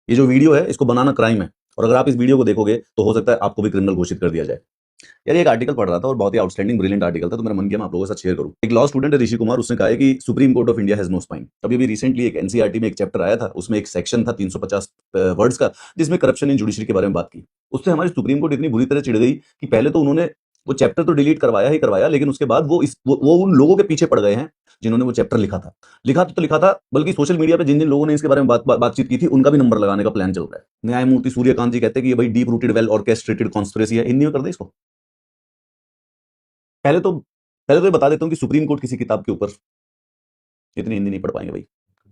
ये जो वीडियो है इसको बनाना क्राइम है, और अगर आप इस वीडियो को देखोगे तो हो सकता है आपको भी क्रिमिनल घोषित कर दिया जाए। यार एक आर्टिकल पढ़ रहा था और बहुत ही आउटस्टैंडिंग ब्रिलियंट आर्टिकल था, तो मेरा मन किया मैं आप लोगों के साथ शेयर करूं। एक लॉ स्टूडेंट है ऋषि कुमार, उसने कहा है कि Supreme Court of India has no spine. अभी भी रिसेंटली एक एनसीईआरटी में एक चैप्टर आया था, उसमें एक सेक्शन था 350 वर्ड्स का, जिसमें करप्शन इन जुडिशरी के बारे में बात की। उससे हमारी सुप्रीम कोर्ट इतनी बुरी तरह चिढ़ गई कि पहले तो उन्होंने वो चैप्टर तो डिलीट करवाया ही करवाया, लेकिन उसके बाद वो उन लोगों के पीछे पड़ गए हैं जिन्होंने वो चैप्टर लिखा था। लिखा था, बल्कि सोशल मीडिया पे जिन जिन लोगों ने इसके बारे में बातचीत की थी उनका भी नंबर लगाने का प्लान चल रहा है। न्यायमूर्ति सूर्यकांत जी कहते हैं कि ये भाई deep rooted well orchestrated conspiracy है, हिंदी में कर दे इसको। पहले तो पहले तो ये बता देता हूँ कि सुप्रीम कोर्ट किसी किताब के ऊपर, इतनी हिंदी नहीं पढ़ पाएंगे भाई।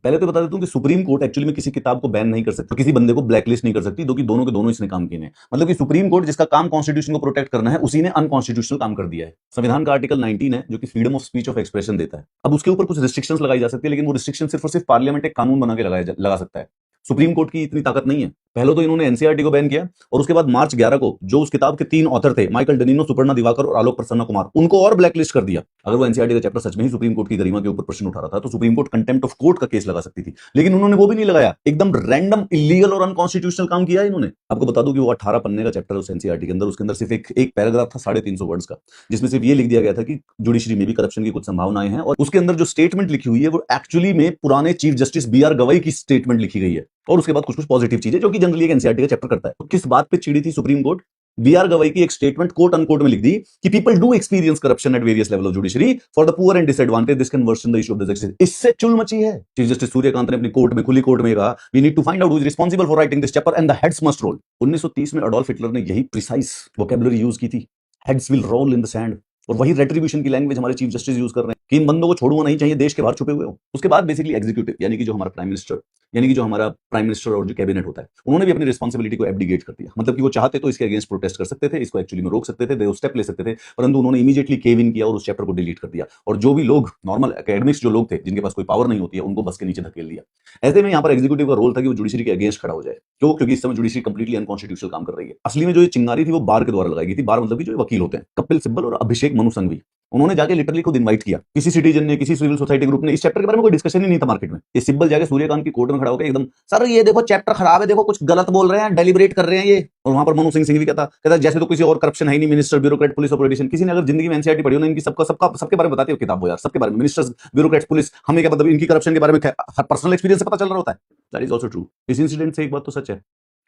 पहले तो बता देता हूँ कि सुप्रीम कोर्ट एक्चुअली में किसी किताब को बैन नहीं कर सकती, किसी बंदे को ब्लैकलिस्ट नहीं कर सकती, क्योंकि दोनों के दोनों इसने काम किए हैं। मतलब कि सुप्रीम कोर्ट जिसका काम कॉन्स्टिट्यूशन को प्रोटेक्ट करना है, उसी ने अनकॉन्स्टिट्यूशनल काम कर दिया है। संविधान का आर्टिकल 19 है जो कि freedom of speech of expression देता है। अब उसके ऊपर कुछ रिस्ट्रिक्शंस लगाई जा सकती है, लेकिन वो रिस्ट्रिक्शन सिर्फ और सिर्फ पार्लियामेंट एक कानून बना के लगा सकता है। सुप्रीम कोर्ट की इतनी ताकत नहीं है। पहले तो इन्होंने एनसीईआरटी को बैन किया, और उसके बाद मार्च 11 को जो उस किताब के 3 ऑथर थे, माइकल डनिनो, सुपर्णा दिवाकर और आलोक प्रसन्न कुमार, उनको और ब्लैकलिस्ट कर दिया। अगर वो एनसीईआरटी का चैप्टर सच में ही सुप्रीम कोर्ट की गरिमा के ऊपर प्रश्न उठा रहा था, तो supreme court contempt of court का केस लगा सकती थी, लेकिन उन्होंने वो भी नहीं लगाया। एकदम रैंडम, इलीगल और अनकॉन्स्टिट्यूशनल काम किया है इन्होंने। आपको बता दूं कि वो 18 पन्ने का चैप्टर उस एनसीईआरटी के अंदर, उसके अंदर सिर्फ एक पैराग्राफ था 350 वर्ड्स का, जिसमें सिर्फ ये लिख दिया गया था कि जुडिशरी में भी करप्शन की कुछ संभावनाएं हैं, और उसके अंदर जो स्टेटमेंट लिखी हुई है वो एक्चुअली में पुराने चीफ जस्टिस बीआर गवई की स्टेटमेंट लिखी गई है, और उसके बाद कुछ कुछ पॉजिटिव चीजें जो कि जनरली एक एनसीईआरटी का चैप्टर करता है। तो किस बात पे चिड़ी थी सुप्रीम कोर्ट? बीआर गवई की एक स्टेटमेंट कोट अनकोट में लिख दी कि people do experience corruption at various level of judiciary, for the poor and disadvantage this can worsen the issue of the justice. इससे चुल मची है। चीफ जस्टिस सूर्यकांत ने अपनी कोर्ट में, खुली कोर्ट में कहा, we need to find out who is responsible for writing this chapter and the heads must roll. 1930 में अडोल्फ हिटलर ने यही प्रिसाइज वोकैबुलरी यूज की थी, heads will roll in the sand. और वही रेट्रीब्यूशन की लैंग्वेज हमारे चीफ जस्टिस यूज कर रहे हैं कि इन बंदों को छोड़ना नहीं चाहिए, देश के बाहर छुपे हुए हो। उसके बाद बेसिकली एग्जीक्यूटिव, यानी कि जो हमारा प्राइम मिनिस्टर, और जो कैबिनेट होता है, उन्होंने भी अपनी रिस्पांसिबिलिटी को एब्डिकेट कर दिया। मतलब कि वो चाहते तो इसके अगेंस्ट प्रोटेस्ट कर सकते थे, इसको एक्चुअली में रोक सकते थे, स्टेप ले सकते थे, परंतु उन्होंने इमीडिएटली केव इन किया और उस चैप्टर को डिलीट कर दिया। और जो भी लोग नॉर्मल एकेडमिक्स जो लोग थे, जिनके पास कोई पावर नहीं होती है, उनको बस के नीचे धकेल दिया। ऐसे में यहाँ पर एग्जीक्यूटिव का रोल था कि वो जुडिशरी के अगेंस्ट खड़ा हो जाए। क्यों? क्योंकि इस समय जुडिशरी कंप्लीटली अनकॉन्स्टिट्यूशनल काम कर रही है। असली में जो ये चिंगारी थी वो बार के द्वारा लगाई गई थी। बार मतलब कि जो वकील होते हैं, कपिल सिब्बल और अभिषेक मनु संघवी, उन्होंने जाके लिटरली खुद इनवाइट किया। किसी सिटीजन ने, किसी सिविल सोसाइटी ग्रुप ने, इस चैप्टर के बारे में कोई डिस्कशन ही नहीं था मार्केट में। ये सिब्बल जाके सूर्यकांत की कोर्ट में खड़ा होकर एकदम, सर ये देखो चैप्टर खराब है, देखो कुछ गलत बोल रहे हैं, डेलिब्रेट कर रहे हैं ये। और वहां पर मनु सिंह भी कहता जैसे तो किसी और करप्शन है ही नहीं, मिनिस्टर, ब्यूरोक्रेट, पुलिस और पॉलिटिशियन। किसी ने अगर जिंदगी में एनसीईआरटी पढ़ी हो ना, इनकी सबका सबका सबके बारे में बताती है किताब वो यार, सबके बारे में, मिनिस्टर्स, ब्यूरोक्रेट्स, पुलिस, हमें क्या मतलब इनकी करप्शन के बारे में पर्सनल एक्सपीरियंस से पता चल रहा होता है। That is also true. इस इंसिडेंट से एक बात तो सच है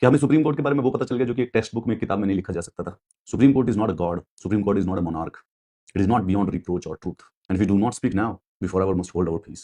कि हमें सुप्रीम कोर्ट के बारे में वो पता चल गया जो कि एक टेक्स्ट बुक में, एक किताब में नहीं लिखा जा सकता था। Supreme court is not a God, supreme court is not a monarch, it is not beyond reproach or truth, and if we do not speak now, we forever must hold our peace.